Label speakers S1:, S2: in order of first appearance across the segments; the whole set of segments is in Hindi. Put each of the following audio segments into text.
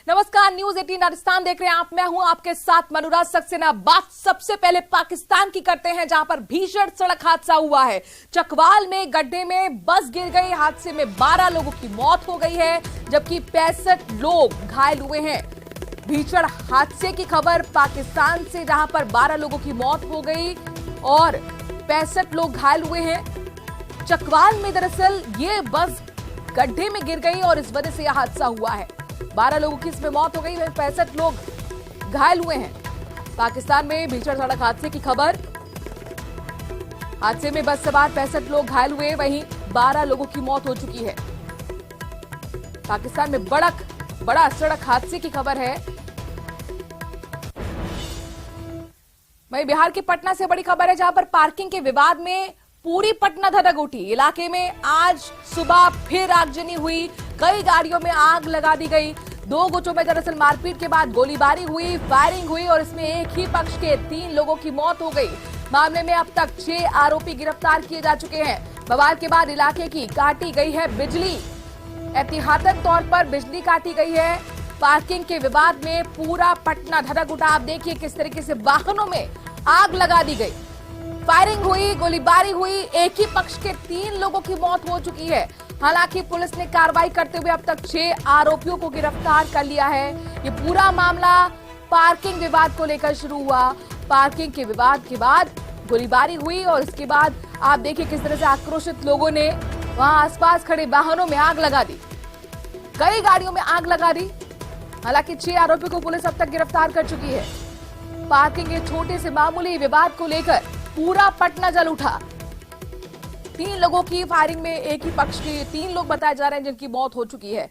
S1: नमस्कार, न्यूज 18 राजस्थान देख रहे हैं आप। मैं हूं आपके साथ मनोराज सक्सेना। बात सबसे पहले पाकिस्तान की करते हैं, जहां पर भीषण सड़क हादसा हुआ है। चकवाल में गड्ढे में बस गिर गई। हादसे में 12 लोगों की मौत हो गई है, जबकि 65 लोग घायल हुए हैं। भीषण हादसे की खबर पाकिस्तान से, जहां पर 12 लोगों की मौत हो गई और 65 लोग घायल हुए हैं। चकवाल में दरअसल ये बस गड्ढे में गिर गई और इस वजह से यह हादसा हुआ है। 12 लोगों की इसमें मौत हो गई, 65 लोग घायल हुए हैं। पाकिस्तान में भीषण सड़क हादसे की खबर। हादसे में बस सवार 65 लोग घायल हुए, वहीं 12 लोगों की मौत हो चुकी है। पाकिस्तान में बड़ा सड़क हादसे की खबर है। वहीं बिहार के पटना से बड़ी खबर है, जहां पर पार्किंग के विवाद में पूरी पटना धधक उठी। इलाके में आज सुबह फिर आगजनी हुई, कई गाड़ियों में आग लगा दी गई। 2 गुटों में दरअसल मारपीट के बाद गोलीबारी हुई, फायरिंग हुई और इसमें एक ही पक्ष के 3 लोगों की मौत हो गई। मामले में अब तक 6 आरोपी गिरफ्तार किए जा चुके हैं। बवाल के बाद इलाके की काटी गई है बिजली, एहतियातन तौर पर बिजली काटी गई है। पार्किंग के विवाद में पूरा पटना धधक उठा। आप देखिए किस तरीके से वाहनों में आग लगा दी गई, फायरिंग हुई, गोलीबारी हुई। एक ही पक्ष के 3 लोगों की मौत हो चुकी है। हालांकि पुलिस ने कार्रवाई करते हुए अब तक 6 आरोपियों को गिरफ्तार कर लिया है। ये पूरा मामला पार्किंग विवाद को लेकर शुरू हुआ। पार्किंग के विवाद के बाद गोलीबारी हुई और इसके बाद आप देखिए किस तरह से आक्रोशित लोगों ने वहां आसपास खड़े वाहनों में आग लगा दी, कई गाड़ियों में आग लगा दी। हालांकि 6 आरोपियों को पुलिस अब तक गिरफ्तार कर चुकी है। पार्किंग के छोटे से मामूली विवाद को लेकर पूरा पटना जल उठा। 3 लोगों की फायरिंग में एक ही पक्ष के 3 लोग बताए जा रहे हैं जिनकी मौत हो चुकी है।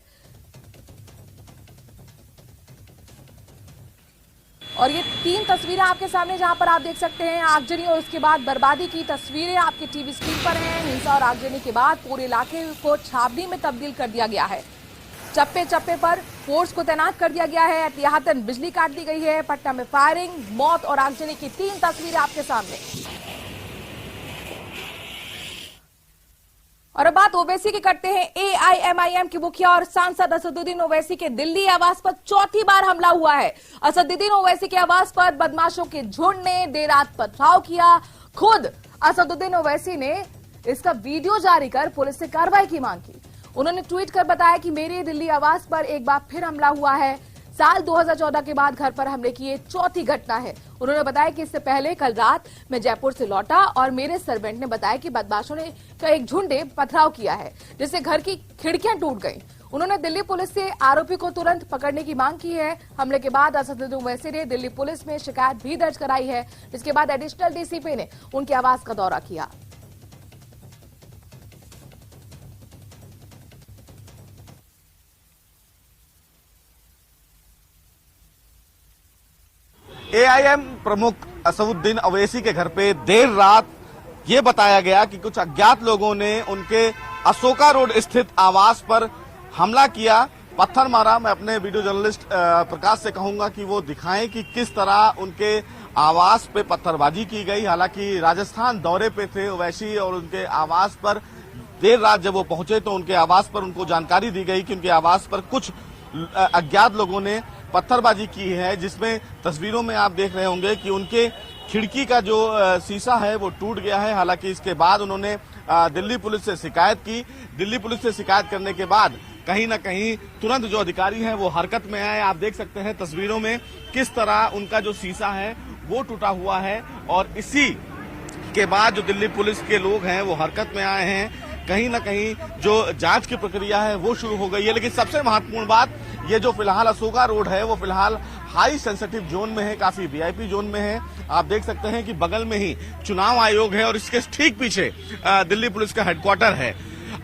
S1: और ये 3 तस्वीरें आपके सामने, जहां पर आप देख सकते हैं आगजनी और उसके बाद बर्बादी की तस्वीरें आपके टीवी स्क्रीन पर हैं। हिंसा और आगजनी के बाद पूरे इलाके को छावनी में तब्दील कर दिया गया है। चप्पे चप्पे पर फोर्स को तैनात कर दिया गया है। एहतियातन बिजली काट दी गई है। पटना में फायरिंग, मौत और आगजनी की 3 तस्वीरें आपके सामने। और अब बात ओवैसी की करते हैं। AIMIM के मुखिया और सांसद असदुद्दीन ओवैसी के दिल्ली आवास पर चौथी बार हमला हुआ है। असदुद्दीन ओवैसी के आवास पर बदमाशों के झुंड ने देर रात पथराव किया। खुद असदुद्दीन ओवैसी ने इसका वीडियो जारी कर पुलिस से कार्रवाई की मांग की। उन्होंने ट्वीट कर बताया कि मेरे दिल्ली आवास पर एक बार फिर हमला हुआ है। साल 2014 के बाद घर पर हमले की ये चौथी घटना है। उन्होंने बताया कि इससे पहले कल रात मैं जयपुर से लौटा और मेरे सर्वेंट ने बताया कि बदमाशों ने एक झुंड ने पथराव किया है, जिससे घर की खिड़कियां टूट गईं। उन्होंने दिल्ली पुलिस से आरोपी को तुरंत पकड़ने की मांग की है। हमले के बाद असदुद्दीन ओवैसी ने दिल्ली पुलिस में शिकायत भी दर्ज कराई है, जिसके बाद एडिशनल डीसीपी ने उनके आवास का दौरा किया।
S2: AIM प्रमुख असदुद्दीन ओवैसी के घर पे देर रात ये बताया गया कि कुछ अज्ञात लोगों ने उनके अशोका रोड स्थित आवास पर हमला किया, पत्थर मारा। मैं अपने वीडियो जर्नलिस्ट प्रकाश से कहूंगा कि वो दिखाएं कि किस तरह उनके आवास पे पत्थरबाजी की गई। हालांकि राजस्थान दौरे पे थे ओवैसी और उनके आवास पर देर रात जब वो पहुंचे तो उनके आवास पर उनको जानकारी दी गई कि उनके आवास पर कुछ अज्ञात लोगों ने पत्थरबाजी की है, जिसमें तस्वीरों में आप देख रहे होंगे कि उनके खिड़की का जो शीशा है वो टूट गया है। हालांकि इसके बाद उन्होंने दिल्ली पुलिस से शिकायत की। दिल्ली पुलिस से शिकायत करने के बाद कहीं ना कहीं तुरंत जो अधिकारी हैं वो हरकत में आए। आप देख सकते हैं तस्वीरों में किस तरह उनका जो शीशा है वो टूटा हुआ है और इसी के बाद जो दिल्ली पुलिस के लोग हैं वो हरकत में आए हैं। कहीं ना कहीं जो जांच की प्रक्रिया है वो शुरू हो गई है। लेकिन सबसे महत्वपूर्ण बात, ये जो फिलहाल अशोका रोड है वो फिलहाल हाई सेंसिटिव जोन में है, काफी VIP जोन में है। आप देख सकते हैं कि बगल में ही चुनाव आयोग है और इसके ठीक पीछे दिल्ली पुलिस का हेडक्वार्टर है।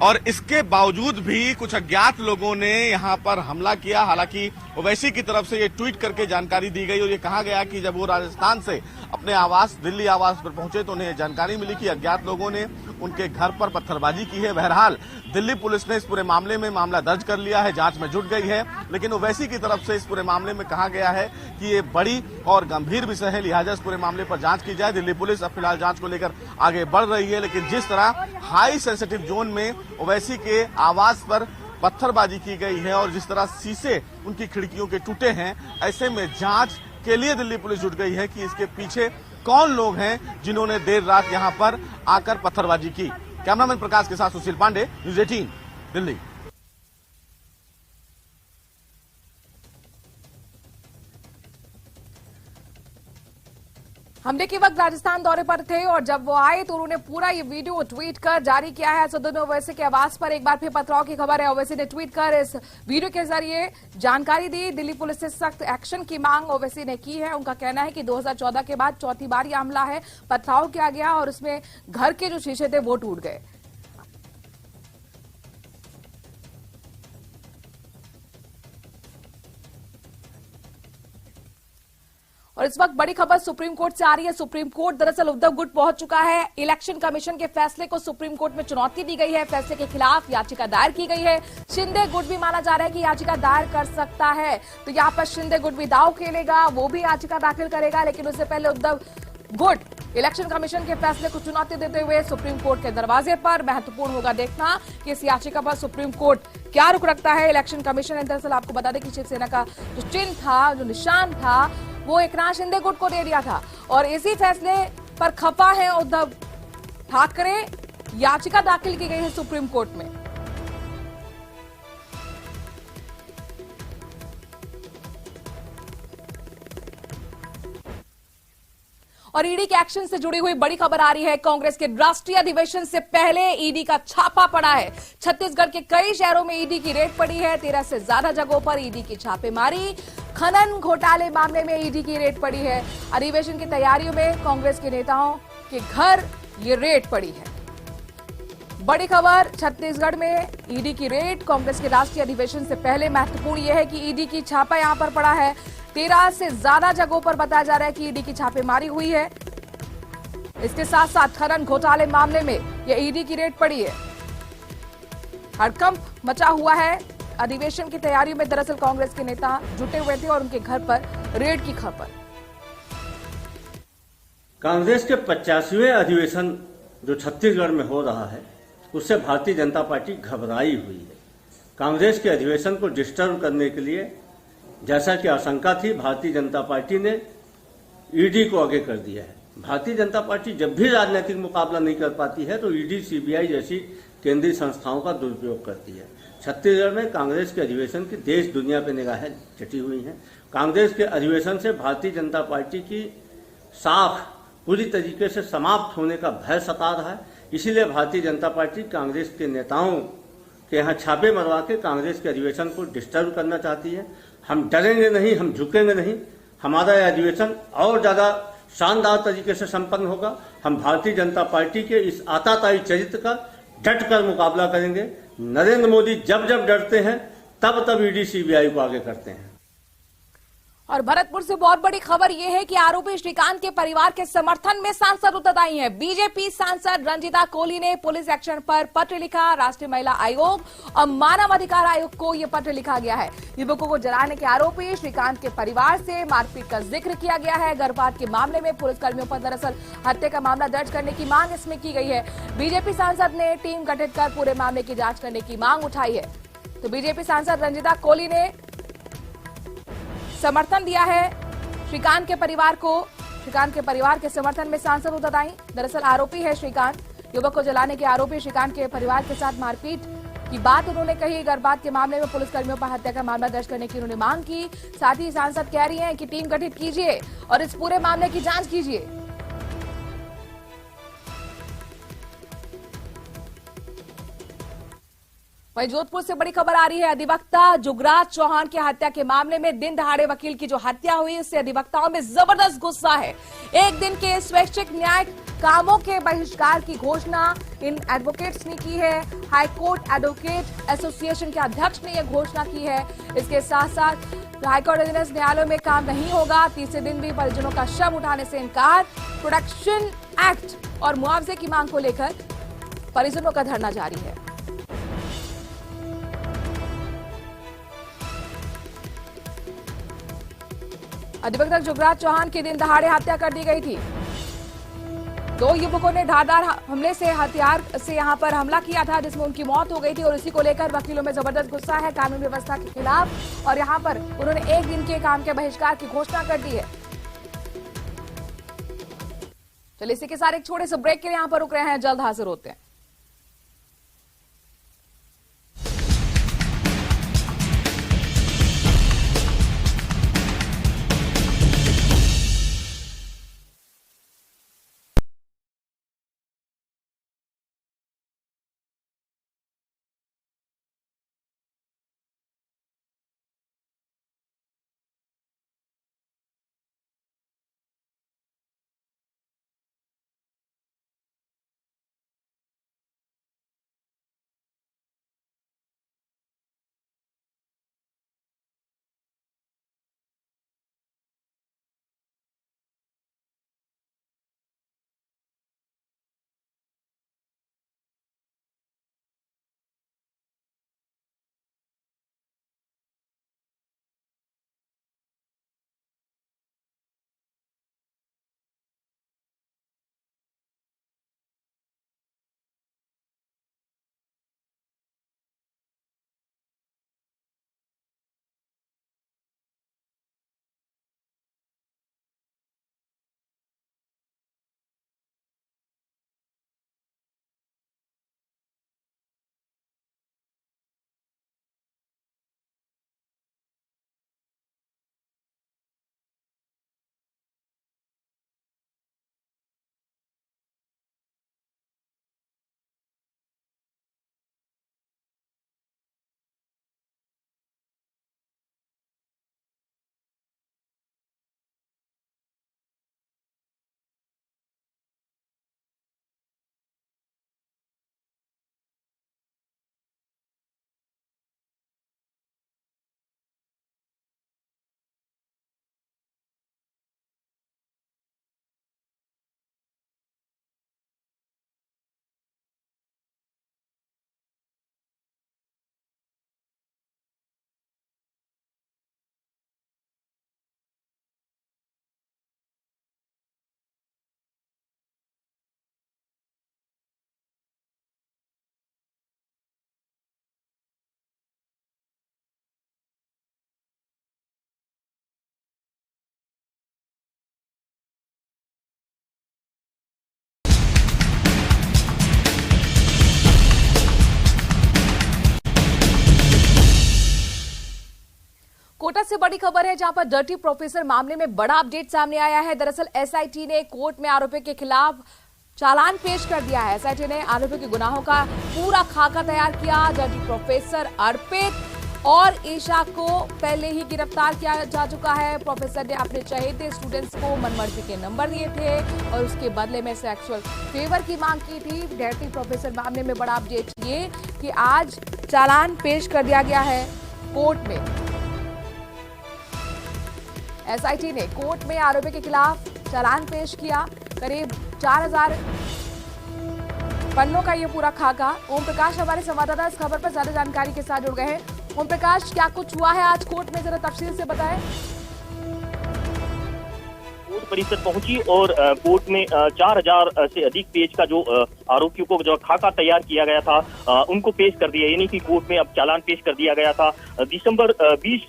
S2: और इसके बावजूद भी कुछ अज्ञात लोगों ने यहां पर हमला किया। हालांकि ओवैसी की तरफ से ये ट्वीट करके जानकारी दी गई और ये कहा गया कि जब वो राजस्थान से अपने आवास दिल्ली आवास पर पहुंचे तो उन्हें जानकारी मिली कि अज्ञात लोगों ने उनके घर पर पत्थरबाजी की है। बहरहाल दिल्ली पुलिस ने इस पूरे मामले में मामला दर्ज कर लिया है, जांच में जुट गई है। लेकिन ओवैसी की तरफ से इस पूरे मामले में कहा गया है कि ये बड़ी और गंभीर विषय है, लिहाजा इस पूरे मामले पर जांच की जाए। दिल्ली पुलिस अब फिलहाल जांच को लेकर आगे बढ़ रही है। लेकिन जिस तरह हाई सेंसिटिव जोन में ओवैसी के आवास पर पत्थरबाजी की गई है और जिस तरह शीशे उनकी खिड़कियों के टूटे हैं, ऐसे में जांच के लिए दिल्ली पुलिस जुट गई है कि इसके पीछे कौन लोग हैं जिन्होंने देर रात यहां पर आकर पत्थरबाजी की। कैमरामैन प्रकाश के साथ सुशील पांडे, न्यूज़ 18 दिल्ली।
S1: हमले के वक्त राजस्थान दौरे पर थे और जब वो आए तो उन्होंने पूरा ये वीडियो ट्वीट कर जारी किया है। असदुद्दीन ओवैसी के आवास पर एक बार फिर पथराव की खबर है। ओवैसी ने ट्वीट कर इस वीडियो के जरिए जानकारी दी। दिल्ली पुलिस से सख्त एक्शन की मांग ओवैसी ने की है। उनका कहना है कि 2014 के बाद चौथी बार यह हमला है। पथराव किया गया और उसमें घर के जो शीशे थे वो टूट गए। और इस वक्त बड़ी खबर सुप्रीम कोर्ट से आ रही है। सुप्रीम कोर्ट दरअसल उद्धव गुट पहुंच चुका है। इलेक्शन कमीशन के फैसले को सुप्रीम कोर्ट में चुनौती दी गई है। फैसले के खिलाफ याचिका दायर की गई है। शिंदे गुट भी माना जा रहा है कि याचिका दायर कर सकता है, तो यहां पर शिंदे गुट भी दांव खेलेगा, वो भी याचिका दाखिल करेगा। लेकिन उससे पहले उद्धव गुट इलेक्शन कमीशन के फैसले को चुनौती देते हुए सुप्रीम कोर्ट के दरवाजे पर। महत्वपूर्ण होगा देखना कि इस याचिका पर सुप्रीम कोर्ट क्या रुख रखता है। इलेक्शन कमीशन ने दरअसल आपको बता दें कि शिवसेना का जो चिन्ह था, जो निशान था, वो एकनाथ शिंदे गुट को दे दिया था और इसी फैसले पर खफा है उद्धव ठाकरे। याचिका दाखिल की गई है सुप्रीम कोर्ट में। और ईडी के एक्शन से जुड़ी हुई बड़ी खबर आ रही है। कांग्रेस के राष्ट्रीय अधिवेशन से पहले ईडी का छापा पड़ा है। छत्तीसगढ़ के कई शहरों में ईडी की रेड पड़ी है। 13 से ज्यादा जगहों पर ईडी की छापेमारी। खनन घोटाले मामले में ईडी की रेड पड़ी है। अधिवेशन की तैयारियों में कांग्रेस के नेताओं के घर ये रेड पड़ी है। बड़ी खबर, छत्तीसगढ़ में ईडी की रेड कांग्रेस के राष्ट्रीय अधिवेशन से पहले। महत्वपूर्ण यह है कि ईडी की छापा यहां पर पड़ा है। 13 से ज्यादा जगहों पर बताया जा रहा है कि ईडी की छापेमारी हुई है। इसके साथ साथ खनन घोटाले मामले में यह ईडी की रेड पड़ी है। हड़कंप मचा हुआ है। अधिवेशन की तैयारियों में दरअसल कांग्रेस के नेता जुटे हुए थे और उनके घर पर रेड की खबर।
S3: कांग्रेस के 85वें अधिवेशन जो छत्तीसगढ़ में हो रहा है, उससे भारतीय जनता पार्टी घबराई हुई है। कांग्रेस के अधिवेशन को डिस्टर्ब करने के लिए, जैसा कि आशंका थी, भारतीय जनता पार्टी ने ईडी को आगे कर दिया है। भारतीय जनता पार्टी जब भी राजनीतिक मुकाबला नहीं कर पाती है तो ईडी, सीबीआई जैसी केंद्रीय संस्थाओं का दुरुपयोग करती है। छत्तीसगढ़ में कांग्रेस के अधिवेशन की देश दुनिया पे निगाहें चटी हुई हैं। कांग्रेस के अधिवेशन से भारतीय जनता पार्टी की साख पूरी तरीके से समाप्त होने का भय सता रहा है। इसीलिए भारतीय जनता पार्टी कांग्रेस के नेताओं के यहाँ छापे मरवा के कांग्रेस के अधिवेशन को डिस्टर्ब करना चाहती है। हम डरेंगे नहीं, हम झुकेंगे नहीं। हमारा यह अधिवेशन और ज्यादा शानदार तरीके से संपन्न होगा। हम भारतीय जनता पार्टी के इस आताताई चरित्र का डट कर मुकाबला करेंगे। नरेंद्र मोदी जब जब डरते हैं तब तब ईडी, सीबीआई को आगे करते हैं।
S1: और भरतपुर से बहुत बड़ी खबर यह है कि आरोपी श्रीकांत के परिवार के समर्थन में सांसद उतर आई हैं। बीजेपी सांसद रंजीता कोहली ने पुलिस एक्शन पर पत्र लिखा। राष्ट्रीय महिला आयोग और मानव अधिकार आयोग को यह पत्र लिखा गया है। युवकों को जलाने के आरोपी श्रीकांत के परिवार से मारपीट का जिक्र किया गया है। गर्भपात के मामले में पुलिसकर्मियों पर दरअसल हत्या का मामला दर्ज करने की मांग इसमें की गई है। बीजेपी सांसद ने टीम गठित कर पूरे मामले की जांच करने की मांग उठाई है। तो बीजेपी सांसद रंजीता कोहली ने समर्थन दिया है श्रीकांत के परिवार को। श्रीकांत के परिवार के समर्थन में सांसद उतर आई। दरअसल आरोपी है श्रीकांत। युवक को जलाने के आरोपी श्रीकांत के परिवार के साथ मारपीट की बात उन्होंने कही। गर्भपात के मामले में पुलिसकर्मियों पर हत्या का मामला दर्ज करने की उन्होंने मांग की। साथ ही सांसद कह रही हैं कि टीम गठित कीजिए और इस पूरे मामले की जांच कीजिए। वहीं जोधपुर से बड़ी खबर आ रही है। अधिवक्ता जुगराज चौहान की हत्या के मामले में दिन दहाड़े वकील की जो हत्या हुई, इससे अधिवक्ताओं में जबरदस्त गुस्सा है। एक दिन के स्वैच्छिक न्याय कामों के बहिष्कार की घोषणा इन एडवोकेट्स ने की है। हाईकोर्ट एडवोकेट एसोसिएशन के अध्यक्ष ने यह घोषणा की है। इसके साथ साथ हाईकोर्ट अधीनस्थ न्यायालयों में काम नहीं होगा। तीसरे दिन भी परिजनों का शव उठाने से इनकार। प्रोटेक्शन एक्ट और मुआवजे की मांग को लेकर परिजनों का धरना जारी है। अधिवक्ता जुगराज चौहान की दिन दहाड़े हत्या कर दी गई थी। दो युवकों ने धारदार हमले से हथियार से यहां पर हमला किया था, जिसमें उनकी मौत हो गई थी और इसी को लेकर वकीलों में जबरदस्त गुस्सा है कानून व्यवस्था के खिलाफ और यहां पर उन्होंने 1 दिन के काम के बहिष्कार की घोषणा कर दी है। चलिए इसी के साथ एक छोटे से ब्रेक के लिए यहां पर रुक रहे हैं, जल्द हाजिर होते हैं। कोटा से बड़ी खबर है, जहां पर डर्टी प्रोफेसर मामले में बड़ा अपडेट सामने आया है। दरअसल एसआईटी ने कोर्ट में आरोपी के खिलाफ चालान पेश कर दिया है। एसआईटी ने आरोपी के गुनाहों का पूरा खाका तैयार किया। डर्टी प्रोफेसर अर्पित और ईशा को पहले ही गिरफ्तार किया जा चुका है। प्रोफेसर ने अपने चहेते स्टूडेंट्स को मनमर्जी के नंबर दिए थे और उसके बदले में सेक्सुअल फेवर की मांग की थी। डर्टी प्रोफेसर मामले में बड़ा अपडेट ये कि आज चालान पेश कर दिया गया है कोर्ट में। एसआईटी ने कोर्ट में आरोपी के खिलाफ चालान पेश किया। करीब 4000 पन्नों का ये पूरा खाका। ओम प्रकाश हमारे संवाददाता इस खबर पर ज्यादा जानकारी के साथ जुड़ गए हैं। ओम प्रकाश, क्या कुछ हुआ है आज कोर्ट में, जरा तफसील से बताएं।
S4: कोर्ट परिसर पहुंची और कोर्ट में 4000 से अधिक पेज का जो आरोपियों को जो खाका तैयार किया गया था उनको पेश कर दिया, यानी कि कोर्ट में अब चालान पेश कर दिया गया था। दिसंबर 20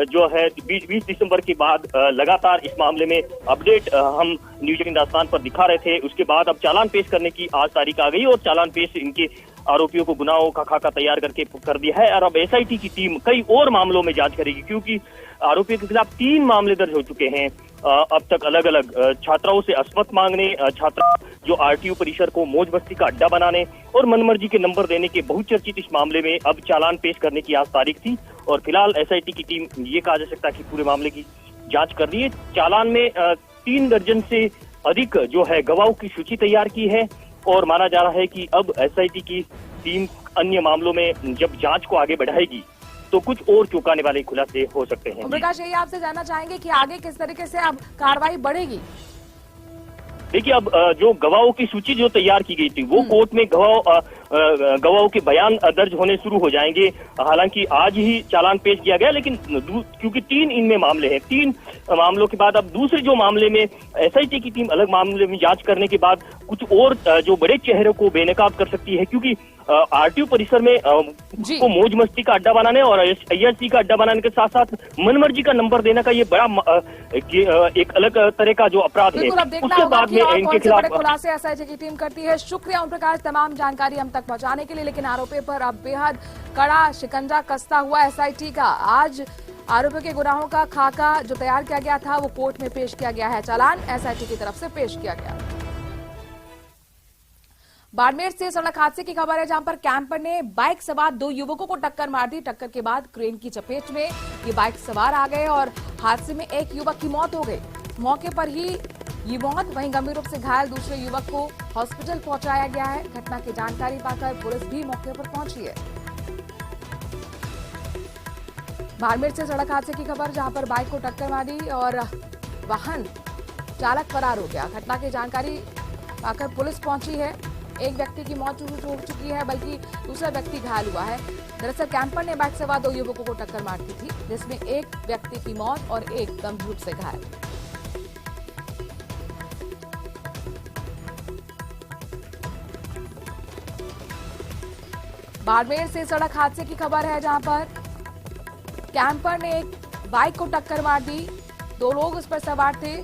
S4: जो है 20 दिसंबर के बाद लगातार इस मामले में अपडेट हम न्यूज 18 हिंदुस्तान पर दिखा रहे थे। उसके बाद अब चालान पेश करने की आज तारीख आ गई और चालान पेश इनके आरोपियों को गुनाहों का खाका तैयार करके कर दिया है। और अब एसआईटी की टीम कई और मामलों में जांच करेगी, क्योंकि आरोपियों के खिलाफ 3 मामले दर्ज हो चुके हैं अब तक अलग अलग छात्राओं से अस्मत मांगने, छात्रा जो आरटीयू परिसर को मौज मस्ती का अड्डा बनाने और मनमर्जी के नंबर देने के बहुचर्चित इस मामले में अब चालान पेश करने की आज तारीख थी। और फिलहाल एसआईटी की टीम ये कहा जा सकता है कि पूरे मामले की जांच कर रही है। चालान में 3 दर्जन से अधिक जो है गवाहों की सूची तैयार की है और माना जा रहा है कि अब एसआईटी की टीम अन्य मामलों में जब जांच को आगे बढ़ाएगी तो कुछ और चौंकाने वाले खुलासे हो सकते हैं।
S1: प्रकाश, यही आपसे जानना चाहेंगे कि आगे किस तरीके से अब कार्रवाई बढ़ेगी।
S4: देखिए, अब जो गवाहों की सूची जो तैयार की गई थी वो कोर्ट में गवाह गवाहों के बयान दर्ज होने शुरू हो जाएंगे। हालांकि आज ही चालान पेश किया गया, लेकिन क्योंकि 3 इनमें मामले हैं, 3 मामलों के बाद अब दूसरे जो मामले में एसआईटी की टीम अलग मामले में जांच करने के बाद कुछ और जो बड़े चेहरों को बेनकाब कर सकती है, क्योंकि आरटीओ परिसर में को मौज मस्ती का अड्डा बनाने और अय्याशी का अड्डा बनाने के साथ साथ मनमर्जी का नंबर देने का ये बड़ा एक अलग तरह का जो अपराध है, उसके बाद में इनके खिलाफ
S1: खुलासे एसआईटी की टीम करती है। शुक्रिया ओम प्रकाश, तमाम जानकारी हम तक पहुंचाने के लिए। लेकिन आरोपी पर अब बेहद कड़ा शिकंजा कसता हुआ एसआईटी का आज आरोपियों के गुनाहों का खाका जो तैयार किया गया था वो कोर्ट में पेश किया गया है। चालान एसआईटी की तरफ से पेश किया गया। बाड़मेर से सड़क हादसे की खबर है, जहां पर कैंपर ने बाइक सवार 2 युवकों को टक्कर मार दी। टक्कर के बाद क्रेन की चपेट में ये बाइक सवार आ गए और हादसे में एक युवक की मौत हो गई। मौके पर ही ये मौत, वहीं गंभीर रूप से घायल दूसरे युवक को हॉस्पिटल पहुंचाया गया है। घटना की जानकारी पाकर पुलिस भी मौके पर पहुंची है। बाड़मेर से सड़क हादसे की खबर, जहां पर बाइक को टक्कर मारी और वाहन चालक फरार हो गया। घटना की जानकारी पाकर पुलिस पहुंची है। एक व्यक्ति की मौत हो चुकी है, बल्कि दूसरा व्यक्ति घायल हुआ है। दरअसल कैंपर ने बाइक सवार 2 युवकों को टक्कर मार दी थी, जिसमें एक व्यक्ति की मौत और एक गंभीर रूप से घायल। बाड़मेर से सड़क हादसे की खबर है, जहां पर कैंपर ने एक बाइक को टक्कर मार दी। 2 लोग उस पर सवार थे,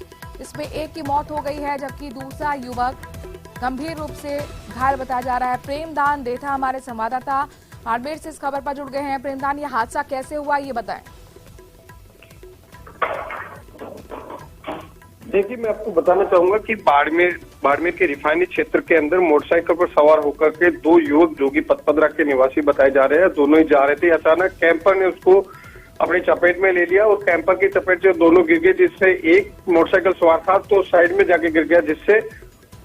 S1: इसमें एक की मौत हो गई है, जबकि दूसरा युवक गंभीर रूप से घायल बताया जा रहा है। प्रेमदान देथा हमारे संवाददाता बाड़मेर से इस खबर पर जुड़ गए हैं। प्रेमदान, ये हादसा कैसे हुआ ये बताएं।
S5: देखिए, मैं आपको बताना चाहूंगा कि बाड़मेर के रिफाइनरी क्षेत्र के अंदर मोटरसाइकिल पर सवार होकर के 2 युवक जो कि पतपदरा के निवासी बताए जा रहे हैं, दोनों ही जा रहे थे। अचानक कैंपर ने उसको अपनी चपेट में ले लिया और कैंपर की चपेट से दोनों गिर गए, जिससे एक मोटरसाइकिल सवार था तो साइड में जाके गिर गया, जिससे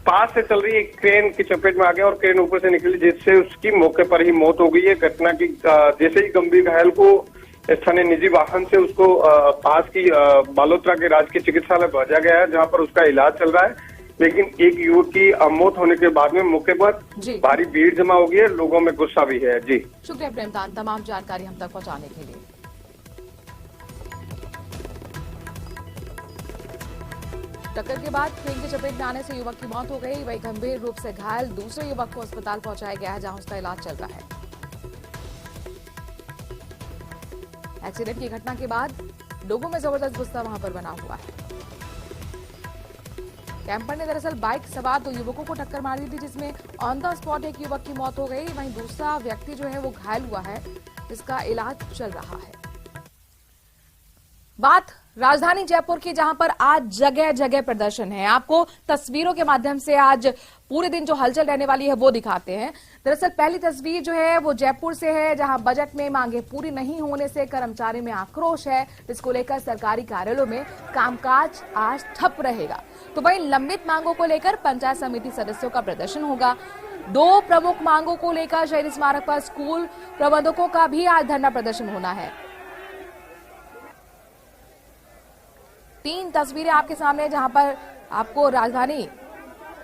S5: पास से चल रही एक क्रेन की चपेट में आ गया और क्रेन ऊपर से निकली, जिससे उसकी मौके पर ही मौत हो गई है। घटना की जैसे ही गंभीर घायल को स्थानीय निजी वाहन से उसको पास की बालोतरा के राजकीय चिकित्सालय भेजा गया है, जहां पर उसका इलाज चल रहा है। लेकिन एक युवक की मौत होने के बाद में मौके पर भारी भीड़ जमा हो गई है, लोगों में गुस्सा भी है। जी
S1: शुक्रिया प्रेमदान, तमाम जानकारी हम तक पहुंचाने के लिए। टक्कर के बाद ट्रेन की चपेट में आने से युवक की मौत हो गई, वहीं गंभीर रूप से घायल दूसरे युवक को अस्पताल पहुंचाया गया है, जहां उसका इलाज चल रहा है। एक्सीडेंट की घटना के बाद लोगों में जबरदस्त गुस्सा वहां पर बना हुआ है। कैंपर ने दरअसल बाइक सवार 2 युवकों को टक्कर मारी थी, जिसमें ऑन द स्पॉट एक युवक की मौत हो गई, वहीं दूसरा व्यक्ति जो है वो घायल हुआ है, जिसका इलाज चल रहा है। बात राजधानी जयपुर की, जहां पर आज जगह जगह प्रदर्शन है। आपको तस्वीरों के माध्यम से आज पूरे दिन जो हलचल रहने वाली है वो दिखाते हैं। दरअसल पहली तस्वीर जो है वो जयपुर से है, जहां बजट में मांगे पूरी नहीं होने से कर्मचारी में आक्रोश है, जिसको लेकर सरकारी कार्यालयों में कामकाज आज ठप रहेगा। तो वहीं लंबित मांगों को लेकर पंचायत समिति सदस्यों का प्रदर्शन होगा। 2 प्रमुख मांगों को लेकर शहीद स्मारक पर स्कूल प्रबंधकों का भी आज धरना प्रदर्शन होना है। 3 तस्वीरें आपके सामने, जहां पर आपको राजधानी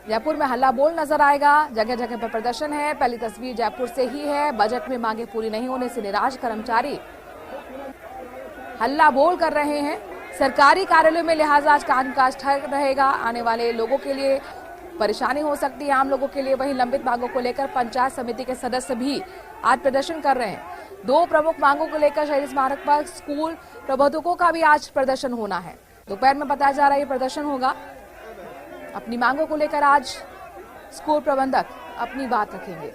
S1: जयपुर में हल्ला बोल नजर आएगा। जगह जगह पर प्रदर्शन है। पहली तस्वीर जयपुर से ही है। बजट में मांगे पूरी नहीं होने से निराश कर्मचारी हल्ला बोल कर रहे हैं। सरकारी कार्यालयों में लिहाजा आज कामकाज ठप रहेगा। आने वाले लोगों के लिए परेशानी हो सकती है, आम लोगों के लिए। वहीं लंबित मांगों को लेकर पंचायत समिति के सदस्य भी आज प्रदर्शन कर रहे हैं। 2 प्रमुख मांगों को लेकर शहीद स्मारक पर स्कूल प्रबंधकों का भी आज प्रदर्शन होना है। दोपहर में बताया जा रहा है ये प्रदर्शन होगा। अपनी मांगों को लेकर आज स्कूल प्रबंधक अपनी बात रखेंगे।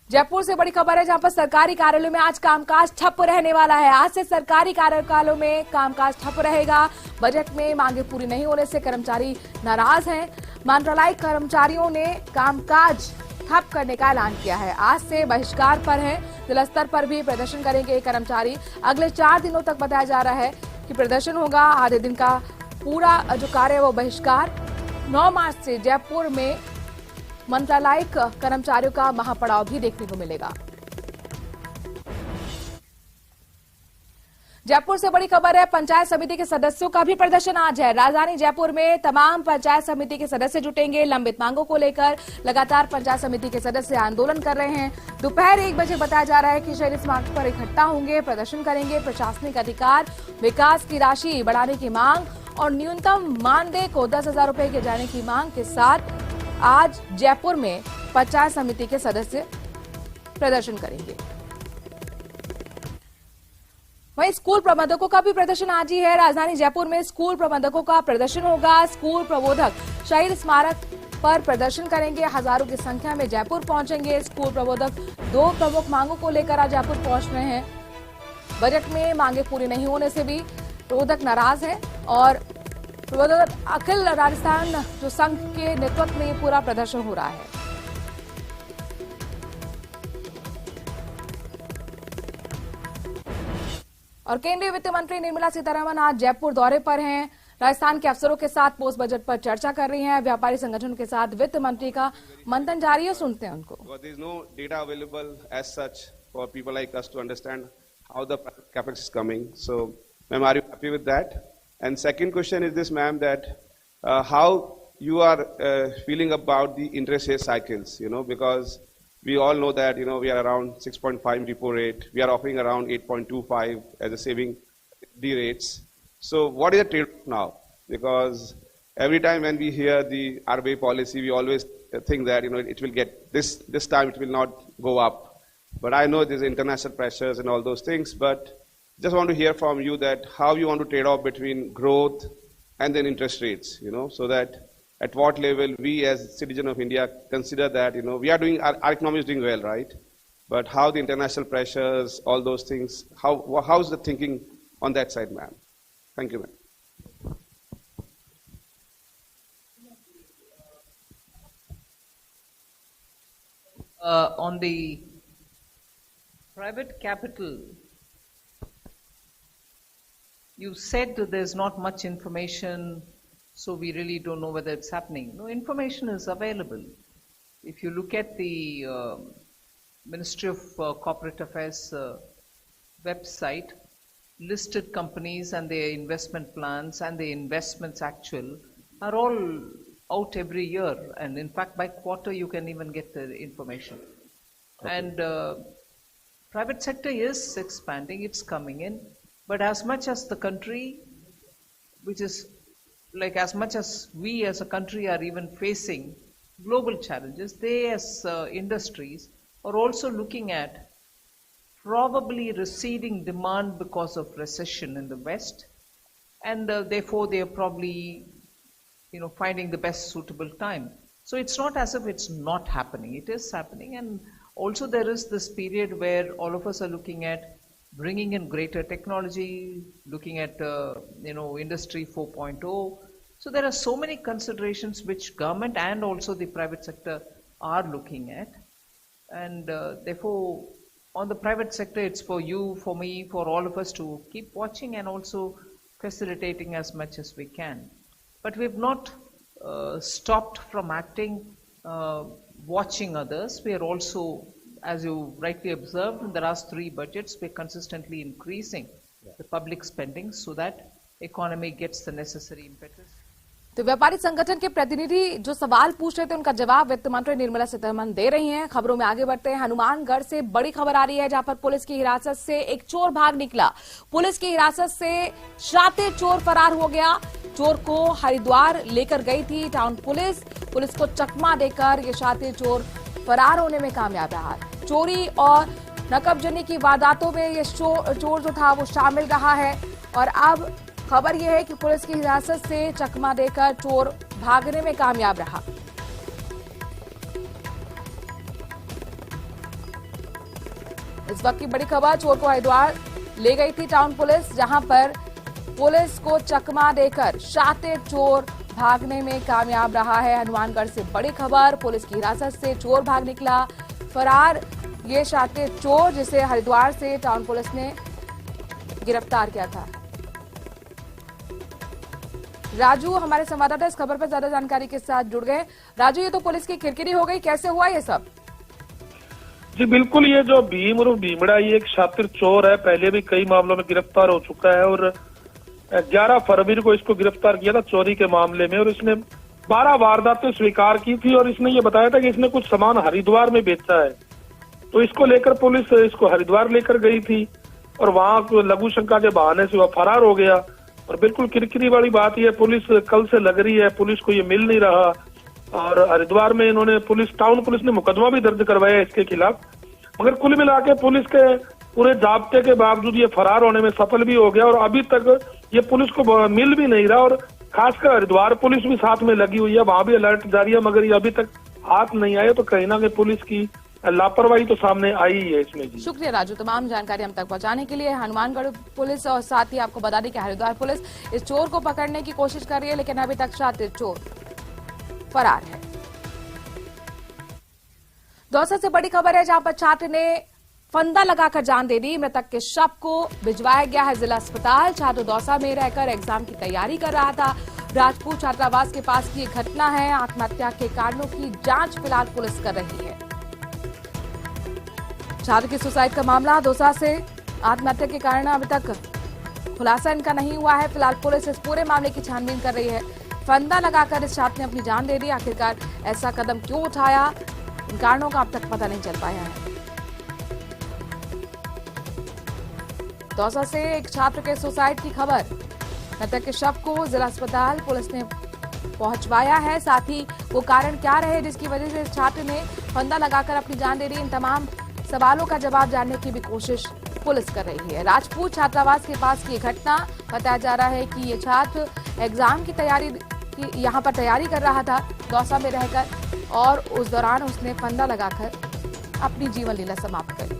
S1: जयपुर से बड़ी खबर है, जहां पर सरकारी कार्यालयों में आज कामकाज ठप रहने वाला है। आज से सरकारी कार्यालयों में कामकाज ठप रहेगा। बजट में मांगे पूरी नहीं होने से कर्मचारी नाराज हैं। मंत्रालय कर्मचारियों ने कामकाज ठप करने का ऐलान किया है। आज से बहिष्कार पर है। जिला स्तर पर भी प्रदर्शन करेंगे कर्मचारी। अगले 4 दिनों तक बताया जा रहा है कि प्रदर्शन होगा। आधे दिन का पूरा जो कार्य है वो बहिष्कार। 9 मार्च से जयपुर में मंत्रालय कर्मचारियों का महापड़ाव भी देखने को मिलेगा। जयपुर से बड़ी खबर है, पंचायत समिति के सदस्यों का भी प्रदर्शन आज है। राजधानी जयपुर में तमाम पंचायत समिति के सदस्य जुटेंगे। लंबित मांगों को लेकर लगातार पंचायत समिति के सदस्य आंदोलन कर रहे हैं। दोपहर 1 बजे बताया जा रहा है कि शहीद स्मारक पर इकट्ठा होंगे, प्रदर्शन करेंगे। प्रशासनिक अधिकार, विकास की राशि बढ़ाने की मांग और न्यूनतम मानदेय को 10,000 रुपए किए जाने की मांग के साथ आज जयपुर में पंचायत समिति के सदस्य प्रदर्शन करेंगे। वहीं स्कूल प्रबंधकों का भी प्रदर्शन आज ही है। राजधानी जयपुर में स्कूल प्रबंधकों का प्रदर्शन होगा। स्कूल प्रबोधक शहीद स्मारक पर प्रदर्शन करेंगे। हजारों की संख्या में जयपुर पहुंचेंगे। स्कूल प्रबोधक 2 प्रमुख मांगों को लेकर आज जयपुर पहुंच रहे हैं। बजट में मांगे पूरी नहीं होने से भी प्रबोधक नाराज है और प्रबोधक अखिल राजस्थान जो संघ के नेतृत्व में ये पूरा प्रदर्शन हो रहा है। और केंद्रीय वित्त मंत्री निर्मला सीतारमण आज जयपुर दौरे पर हैं। राजस्थान के अफसरों के साथ पोस्ट बजट पर चर्चा कर रही हैं। व्यापारी संगठन के साथ वित्त मंत्री का मंथन जारी है, सुनते हैं उनको।
S6: There is no data available as such for people like us to understand how the capex is coming. So, ma'am, are you happy with that? And second question is this, ma'am, that how you are feeling about the interest rate cycles, because we all know that, we are around 6.5 repo rate. We are offering around 8.25 as a saving D rates. So what is the trade-off now? Because every time when we hear the RBI policy, we always think that, it will get, this time it will not go up. But I know there's international pressures and all those things, but just want to hear from you that how you want to trade off between growth and then interest rates, so that at what level we as citizen of India consider that, we are doing, our economy is doing well, right? But how the international pressures, all those things, how's the thinking on that side, ma'am? Thank you, ma'am.
S7: On the private capital, you said that there's not much information, so we really don't know whether it's happening. No, information is available. If you look at the Ministry of Corporate Affairs website, listed companies and their investment plans and the investments actual are all out every year, and in fact by quarter you can even get the information. Okay. And private sector is expanding, it's coming in, but as much as the country, which is like as much as we as a country are even facing global challenges, they as industries are also looking at probably receding demand because of recession in the West, and therefore they are probably finding the best suitable time. So it's not as if it's not happening, it is happening. And also there is this period where all of us are looking at bringing in greater technology, looking at industry 4.0. So there are so many considerations which government and also the private sector are looking at, and therefore on the private sector it's for you, for me, for all of us to keep watching and also facilitating as much as we can. But we've not stopped from acting, watching others. We are also, as you rightly observed, in the last 3 budgets, we're consistently increasing the public spending so that economy gets the necessary impetus.
S1: तो व्यापारी संगठन के प्रतिनिधि जो सवाल पूछ रहे थे उनका जवाब वित्त मंत्री निर्मला सीतारमण दे रही हैं। खबरों में आगे बढ़ते हैं। हनुमानगढ़ से बड़ी खबर आ रही है, जहां पर पुलिस की हिरासत से एक चोर भाग निकला। पुलिस की हिरासत से शातिर चोर फरार हो गया। चोर को हरिद्वार लेकर गई थी टाउन पुलिस। पुलिस को चकमा देकर ये शातिर चोर फरार होने में कामयाब रहा। चोरी और नकबजनी की वारदातों में ये चोर जो था वो शामिल रहा है और अब खबर यह है कि पुलिस की हिरासत से चकमा देकर चोर भागने में कामयाब रहा। इस वक्त की बड़ी खबर, चोर को हरिद्वार ले गई थी टाउन पुलिस, जहां पर पुलिस को चकमा देकर शातिर चोर भागने में कामयाब रहा है। हनुमानगढ़ से बड़ी खबर, पुलिस की हिरासत से चोर भाग निकला फरार। ये शातिर चोर जिसे हरिद्वार से टाउन पुलिस ने गिरफ्तार किया था। राजू हमारे संवाददाता इस खबर पर ज्यादा जानकारी के साथ जुड़ गए। राजू, ये तो पुलिस की किरकिरी हो गई, कैसे हुआ ये सब?
S8: जी बिल्कुल, ये जो भीम और भीमड़ा ये एक शातिर चोर है, पहले भी कई मामलों में गिरफ्तार हो चुका है और 11 फरवरी को इसको गिरफ्तार किया था चोरी के मामले में और इसने 12 वारदातें स्वीकार की थी और इसने ये बताया था कि इसने कुछ सामान हरिद्वार में बेचा है। तो इसको लेकर पुलिस इसको हरिद्वार लेकर गई थी और वहां लघु शंका के बहाने से वह फरार हो गया। और बिल्कुल किरकिरी वाली बात यह पुलिस कल से लग रही है, पुलिस को ये मिल नहीं रहा और हरिद्वार में इन्होंने टाउन पुलिस ने मुकदमा भी दर्ज करवाया इसके खिलाफ। मगर कुल मिला के पुलिस के पूरे जाब्ते के बावजूद ये फरार होने में सफल भी हो गया और अभी तक ये पुलिस को मिल भी नहीं रहा और खासकर हरिद्वार पुलिस भी साथ में लगी हुई है, वहां भी अलर्ट जारी है, मगर ये अभी तक हाथ नहीं आए। तो कहीं ना कहीं पुलिस की लापरवाही तो सामने आई ही है इसमें जी।
S1: शुक्रिया राजू, तमाम जानकारी हम तक पहुंचाने के लिए। हनुमानगढ़ पुलिस और साथ ही आपको बता दें कि हरिद्वार पुलिस इस चोर को पकड़ने की कोशिश कर रही है, लेकिन अभी तक शातिर चोर फरार है। दौसा से बड़ी खबर है, जहां पर छात्र ने फंदा लगाकर जान दे दी। मृतक के शव को भिजवाया गया है जिला अस्पताल। छात्र दौसा में रहकर एग्जाम की तैयारी कर रहा था। राजपूत छात्रावास के पास की यह घटना है। आत्महत्या के कारणों की जांच फिलहाल पुलिस कर रही है। छात्र की सुसाइड का मामला दौसा से आत्महत्या के कारण अभी तक खुलासा इनका नहीं हुआ है। फिलहाल पुलिस इस पूरे मामले की छानबीन कर रही है। फंदा लगाकर इस छात्र ने अपनी जान दे दी। आखिरकार ऐसा कदम क्यों उठाया, इन कारणों का अब तक पता नहीं चल पाया है। दौसा से एक छात्र के सुसाइड की खबर। मृतक के शव को जिला अस्पताल पुलिस ने पहुंचवाया है। साथ ही वो कारण क्या रहे जिसकी वजह से इस छात्र ने फंदा लगाकर अपनी जान दे दी, इन तमाम सवालों का जवाब जानने की भी कोशिश पुलिस कर रही है। राजपूत छात्रावास के पास की घटना, बताया जा रहा है कि ये छात्र एग्जाम की तैयारी यहाँ पर तैयारी कर रहा था दौसा में रहकर और उस दौरान उसने फंदा लगाकर अपनी जीवन लीला समाप्त कर ली।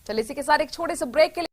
S1: चलिए इसी के साथ एक छोटे से ब्रेक के लिए